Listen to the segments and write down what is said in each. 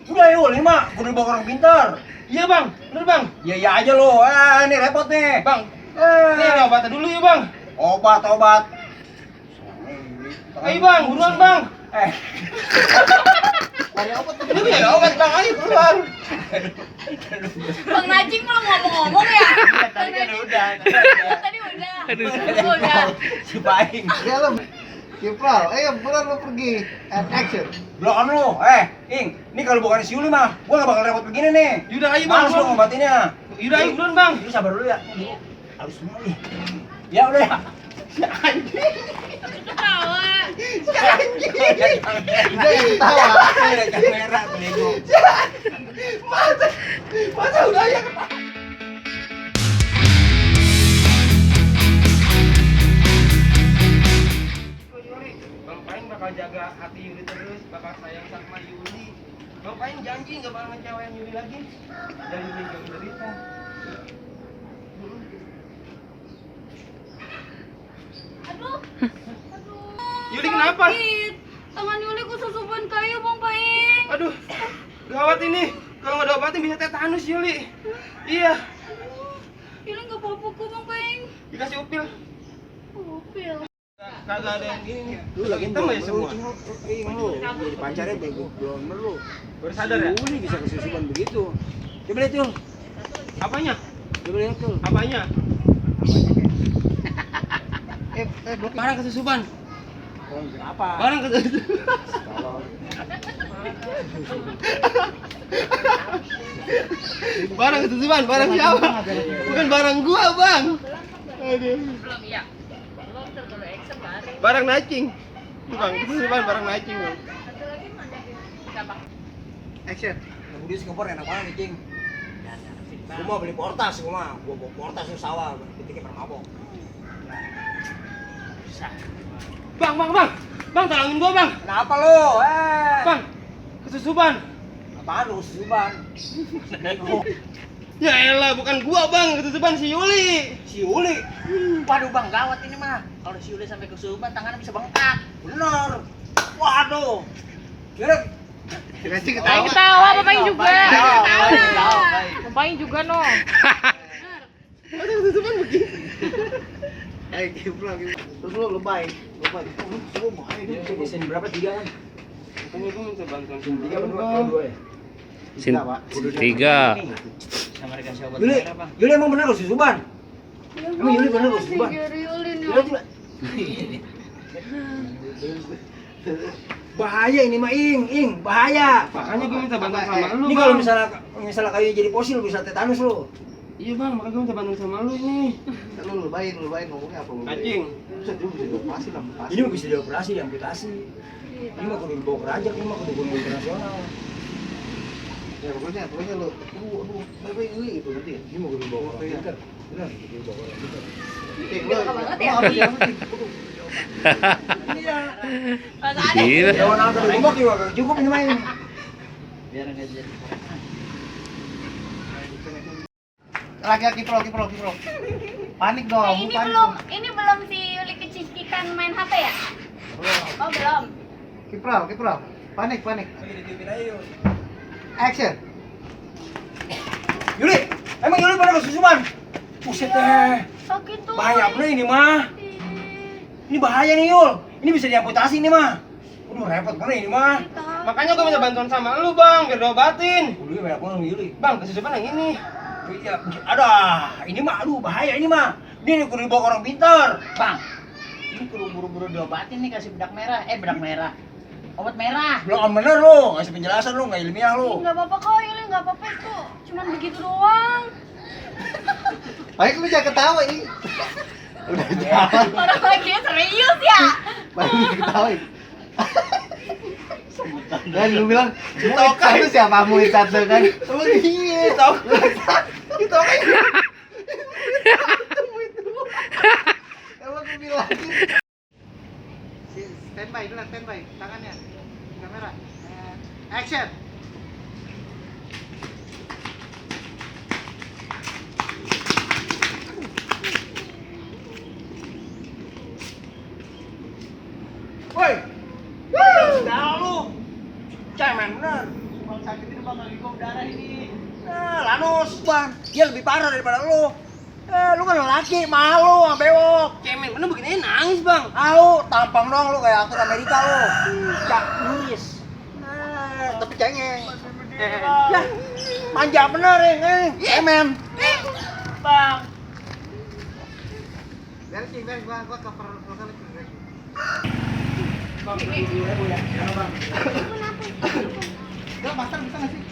Udah yuk, 5. Kudu dibawa orang pintar. Iya bang, bener bang. Iya aja lo. Ini repot nih. Bang, ini obatnya dulu ya bang. Obat. Ayo bang, buruan bang. Ada obat tuh. Ini ada obat bang, ayo buruan. Bang Najing belum ngomong-ngomong ya? Tadi kan udah. Tadi udah. Si Baing. Ya lo, Kipral, ayo buruan lo pergi. And action. Blokan lu. Ing, ini kalau bukan si Yuli mah, gua gak bakal repot begini nih. Yaudah ayo bang. Males lu ngobatinnya. Yaudah ayo buruan bang. Lu sabar dulu ya. Halus semua nih. Ya udah ya. Ketawa. Jangan ketawa. Ada kamera bego. Masa udah ya. Yuli, Bang Pain bakal jaga hati Yuli terus, bakal sayang sama Yuli. Bang Pain janji nggak bakal ngecewain Yuli lagi. Dan Yuli gak menderita. Aduh. Yuli kenapa? Sakit. Tangan Yuli kesusupan kayu, Bang Paing. Aduh, gawat ini. Kalau nggak diobatin bisa tetanus Yuli. Iya, Yuli nggak apa-apa kok, Bang Paing. dikasih upil. Oh, Pil. Kagak ada yang gini nih. Lu lagi hitam ya semua. Ing lu jadi pacarnya bego blonde lu. Baru sadar ya? Yuli bisa kesusupan begitu. Coba lihat tuh. Apanya? Coba lihat tuh. Apanya? Barang kesusupan. Kenapa? Barang kesusupan. Barang kesusupan, barang siapa? Bukan barang gua, Bang. Aduh. Belum ya. Belum terlalu action baru. Barang nacing. Tuh, Bang, kesusupan barang nacing, Bang. Satu lagi mana? Siapa? Action. Ngebudi Singapura enak banget nih, Cing. Gua mau beli portas, gua bawa portas ke sawah, ketiknya pernah mabok. Bang, Bang, tolongin gua, Bang. Kenapa lu? Bang, kesusupan. Apaan lu kesusupan? Ya elah, bukan gua, Bang, kesusupan si Yuli. Si Yuli. Waduh bang, gawat ini mah. Kalau si Yuli sampai kesurupan, tangannya bisa bengkak. Bener. Waduh. Kira Dikasih Paling ketawa. ketawa, Papain juga. Tahu. Papain juga no. Masa kesusupan begini? Ayo Kipral. Terus lo lebay. Lu semua mau ayo dia desain berapa? 3 kan? Makanya gua minta bantuan sama 3 Bang. berdua, dua ya? Tiga, Pak. 3. Sama dikasih obat Yuli, merah bang. Yuli emang bener kesusupan? Ya, Emang Yuli bener Bang, kesusupan? Gary Yulin ya. Coba coba. Bahaya ini mah Ing, bahaya. Makanya gua minta bantuan sama lu, Ini Bang. kalau misalnya kayu jadi fosil bisa tetanus lu. Iya, Bang, makanya gua minta bantuan sama lu ini. Lu lebay ngomongnya apa lu? Cacing. Bisa dioperasi lah. Ini mah bisa dioperasi, diamputasi. Ini mah kudu dibawa ke Rajak, ini mah kudu dibawa internasional. Ya pokoknya lu. Aduh, lebay ini itu nanti. Ini mah kudu dibawa ke orang pintar. Bener, kudu dibawa ke orang pintar. Gila banget ya. Iya. Pas ada. Gila. Hewan apa gembok juga gak cukup ini main. Biar nggak jadi. Lagi Kipral. Panik dong. Ini panik belum, dong. ini belum si Yuli kecikikan main HP ya? Oh, belum. Kipral. Panik. Action. Yuli, emang Yuli pernah kesusupan? Buset deh. Sakit tuh. Bahaya bener ini mah. Ini bahaya nih Yul. Ini bisa diamputasi ini mah. Udah repot bener ini mah. Makanya gua minta bantuan sama lu, Bang, biar diobatin. Yuli banyak banget nih Yuli. Bang, kesusupan yang ini. Iya, ada. Ini mah aduh bahaya ini mah. Ini kudu dibawa ke orang pintar. Bang, ini kudu buru-buru diobatin nih, kasih bedak merah. Bedak merah. Obat merah. Belum bener lu, ngasih penjelasan lu, nggak ilmiah lu. Enggak apa-apa kok, Yuli, enggak apa-apa itu. Cuman begitu doang. Baik lu jangan ketawa ini. Udah jangan. Orang lagi serius ya. Baik lu ketawa. Dan lu bilang, itu siapa mu satu kan? Emang iya, tau. Kita kan. Emang gue bilang. Standby, tangannya. Kamera. Action. Woi. Dah lu. Cemen bener. Bang sakit ini bang, lagi gua berdarah ini. Nah, Lanus, bang, dia lebih parah daripada lu. Lu kan laki, malu, sama bewok. Cemen, mana begini nangis bang? Tahu, tampang dong lu kayak aktor Amerika lu. Cak nulis. Tapi cengeng. Ya, manja bener ya, men. Bang. Beres, gua cover lokal itu. Bang, 20.000 ya. Gua master bisa nggak sih?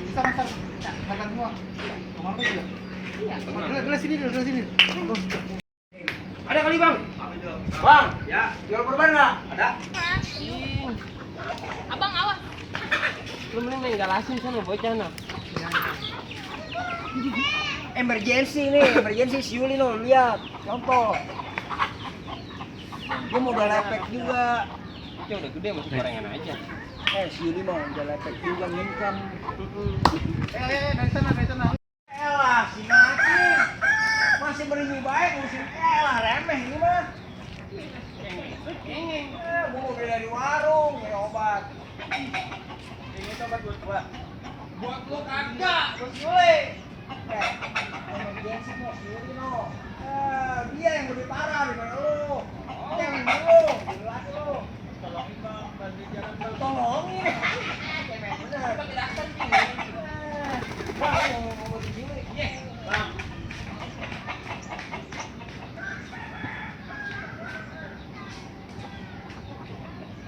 Bisa master. Makan semua. Mau apa juga? Dulu sini. Ada kali bang? Bang, ya, jual perban nggak? Ada. Abang awas. Lu mending main galasin sana bocah nah. Emergency nih, emergency si Yuli lo, lihat, contoh. Dia mau udah lepek juga. Dia udah gede masih gorengan aja. Si Yuli mau udah lepek juga ngincam. Dari sana. Elah, si Maki masih berini baik, musim elah remeh ini mah. Gua mau beli dari warung, beli obat. Ini obat buat gua. Buat lu kagak, buat Yuli. Emergency no, si Yuli no. Dia yang lebih parah daripada lu. Jangan dulu, jelas lu. Tolongin bang, bantu jalan bang. Tolongin. Cemen bener. Pakai dasar nih. Bang, mau di sini. Bang.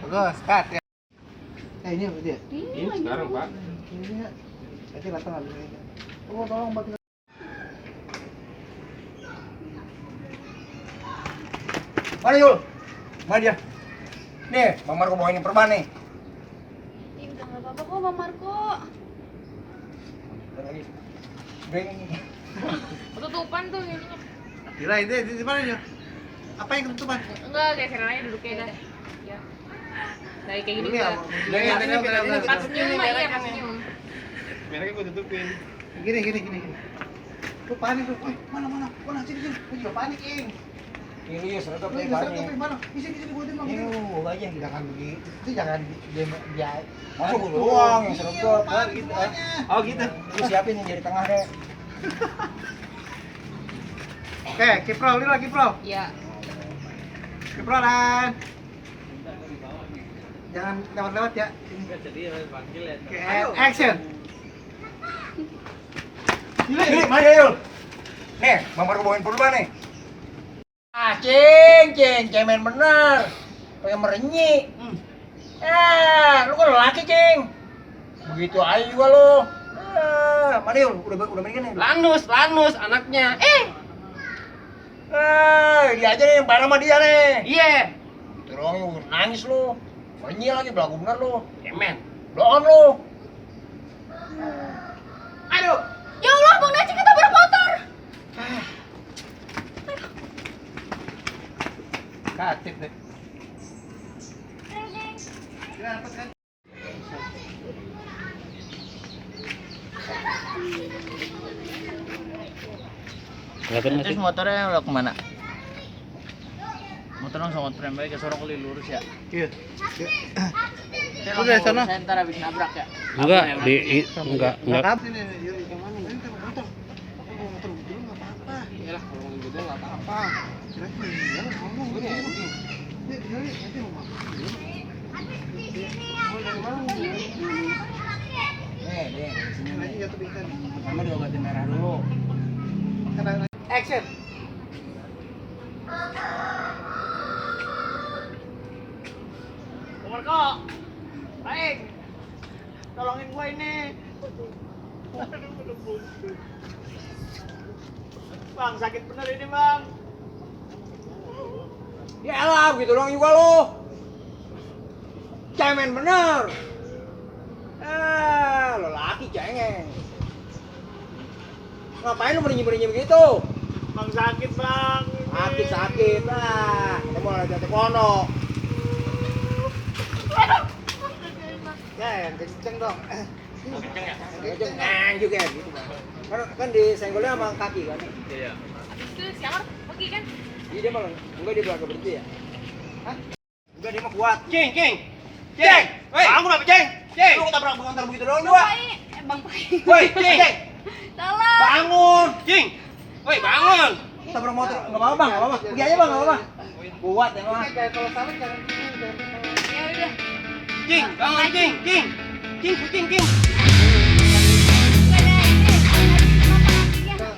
Bagus, cut ya. Ini apa dia? Ini sekarang pak. Ini ya. Nanti datang habis ini. Tolong bantu. Mana Yul? Mana dia? Nih, Bang Marco bawain perban nih. Ih, udah nggak apa-apa kok, Bang Marco. Bentar lagi. Bring. Ketutupan tuh ini. Gila, ini di mana dia? Apa yang ketutupan? Enggak, geseran aja duduknya dah. Ya. Dari kayak gini Ini enggak. apa? Pas senyum mah iya, pas senyum. Mereka gue tutupin. Gini. Lu panik lu. Mana? Mana sini. Gua juga panik, Ing. Ini ya seragam Lu nih seragam banyak. di mana? Sini gua Bang. Ini lu aja. Jangan begitu. Itu jangan dia. Masa gua doang yang Iya, seragam panik gitu. semuanya. Oh gitu. Lu siapin yang jadi tengah deh. Oke, Kipro, ini lagi Kipro. Iya. Kipro dan jangan lewat-lewat ya. Oke, action. Ini mana Yul? Nih, Bang Marco bawain perban nih. Cing, cemen bener. Kayak merenyi. Lu kan laki, Cing. Begitu aja juga lu. Mana Yul? Udah mendingan nih. Lanus anaknya. Dia aja nih yang parah sama dia nih. Iya. Terong lu nangis lu. Merenyi lagi belagu bener lu. Cemen. Bloon lu. Aduh. Ya Allah, Bang Najib ketabrak motor. Katip deh. Terus motornya udah kemana? Motornya langsung motornya balik ke sorong kali lurus ya. Iya. Saya Lu dari langsung sana? Center habis nabrak ya. Enggak, enggak. Ini yang mana? Ini motor. Motor dulu enggak apa-apa. Iyalah kalau mau gede nggak apa-apa. Kira-kira ya, ngomong Gue nih. nanti mau makan. Nih, dari sini nih. Nanti jatuh pingsan. Pertama diobatin merah dulu. Action. Marco. Baik. Tolongin gua ini. Bang, sakit bener ini, Bang. Ya elah, begitu doang juga lu. Cemen bener. Lo laki cengeng. Ngapain lu merenyi-merenyi begitu? Bang sakit, Bang. Sakit. Kita mau latihan taekwondo. Ya, yang kenceng dong. Kenceng juga gitu. Kan disenggolnya sama kaki kan. Iya. Habis itu siapa pergi kan? Iya dia malah enggak dia belakang berhenti ya. Hah? Enggak dia mah kuat. Ceng. Woi. Kamu kenapa ceng? Cing. Lu ketabrak pengantar begitu doang Bang juga. Pai. Bang Pai. Woi, Cing. Tolong. Bangun. Cing. Woi, bangun. Tabrak motor. Enggak apa-apa, Bang. Enggak apa-apa. Pergi aja, Bang. Enggak apa-apa. Kuat ya, Bang. Kalau salah jangan gini, jangan Ya udah. Cing, bangun, Cing. Cing. Cing,